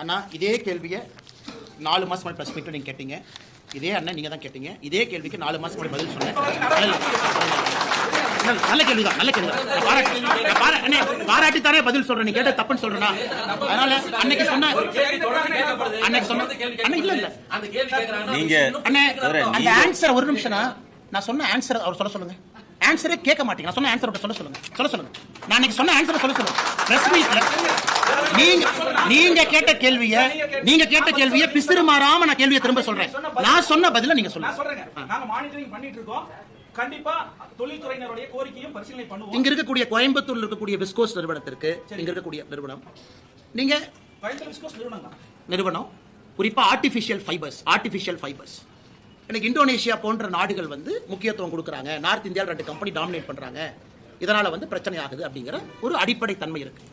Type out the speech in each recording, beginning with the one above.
அண்ணா இதே கேள்வியை 4 மாசம் முன்னாடி பிரஸ் மீட்ல நீங்க கேட்டீங்க. இதே அண்ணன் நீங்க தான் கேட்டீங்க. இதே கேள்விக்கு 4 மாசம் முன்னாடி பதில் சொன்னேன். நல்ல கேள்விதான், நல்ல கேள்வி. பாராட்டி தானே பதில் சொல்றேன். நீ கேட்ட தப்புன்னு சொல்றேன்னா அதனால அன்னைக்கு சொன்ன இல்ல இல்ல நீங்க அந்த ஆன்சர் ஒரு நிமிஷம் நான் சொன்ன ஆன்சர் அவர் சொல்ல சொல்லுங்க. ஆன்சரே கேட்க மாட்டீங்க. நான் சொன்ன ஆன்சர் சொல்ல சொல்லுங்க. நான் அன்னைக்கு சொன்ன ஆன்சரை சொல்ல சொல்லுங்க. பிரஸ் மீட்ல நீங்க கேட்ட கேள்வியை பிசிறு மாறாம நான் கேள்வியை திரும்ப சொல்றேன். நான் சொன்ன பதில நீங்க சொல்லுங்க. நாங்க மானிட்டரிங் பண்ணிட்டு இருக்கோம். கண்டிப்பா தொழில்துறையினருடைய கோரிக்கையும் பரிசீலனை பண்ணுவோம். இங்க இருக்கக்கூடிய கோயம்புத்தூர்ல இருக்கக்கூடிய விஸ்கோஸ் நிறுவனத்திற்கு இங்க இருக்கக்கூடிய நிறுவனம் நீங்க விஸ்கோஸ் நிறுவனம் குறிப்பா ஆர்டிபிஷியல் ஃபைபர்ஸ் எனக்கு இந்தோனேஷியா போன்ற நாடுகள் முக்கியத்துவம் கொடுக்குறாங்க. நார்த் இந்தியாவில் 2 கம்பெனி டாமினேட் பண்றாங்க. இதனால பிரச்சனை ஆகுது அப்படிங்கிற ஒரு அடிப்படை தன்மை இருக்கு.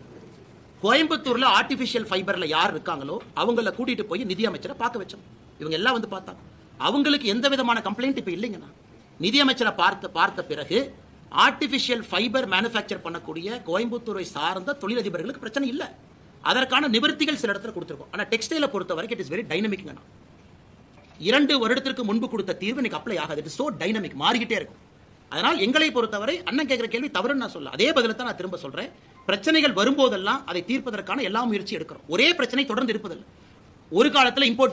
கோயம்புத்தூர்ல ஆர்டிபிஷியல் ஃபைபர்ல யார் இருக்காங்களோ அவங்கள கூட்டிட்டு போய் நிதியமைச்சரை பார்க்க வச்சோம். இவங்க எல்லாம் பார்த்தாங்க. அவங்களுக்கு எந்த விதமான கம்ப்ளைண்ட் இப்ப இல்லைங்கண்ணா. நிதியமைச்சரை பார்த்த பிறகு ஆர்டிபிஷியல் ஃபைபர் மேனுஃபேக்சர் பண்ணக்கூடிய கோயம்புத்தூரை சார்ந்த தொழிலதிபர்களுக்கு பிரச்சனை இல்லை. அதற்கான நிவர்த்திகள் சில இடத்துல கொடுத்திருக்கோம். ஆனா டெக்ஸ்டைல பொறுத்த வரைக்கும் இட் இஸ் வெரி டைனமிக். 2 வருடத்திற்கு முன்பு கொடுத்த தீர்வு இன்னைக்கு அப்ளை ஆகாது. இட் இஸ் சோ டைனமிக், மாறிக்கிட்டே இருக்கும். அதனால் எங்களை பொறுத்தவரை அண்ணன் கேட்கிற கேள்வி தவறுன்னு நான் சொல்ல, அதே பதில தான் நான் திரும்ப சொல்றேன். பிரச்சனைகள் வரும்போதெல்லாம் அதை தீர்ப்பதற்கான எல்லா முயற்சி எடுக்கிறோம். ஒரே பிரச்சனை தொடர்ந்து இருப்பதில்லை. ஒரு காலத்துல இம்போர்ட்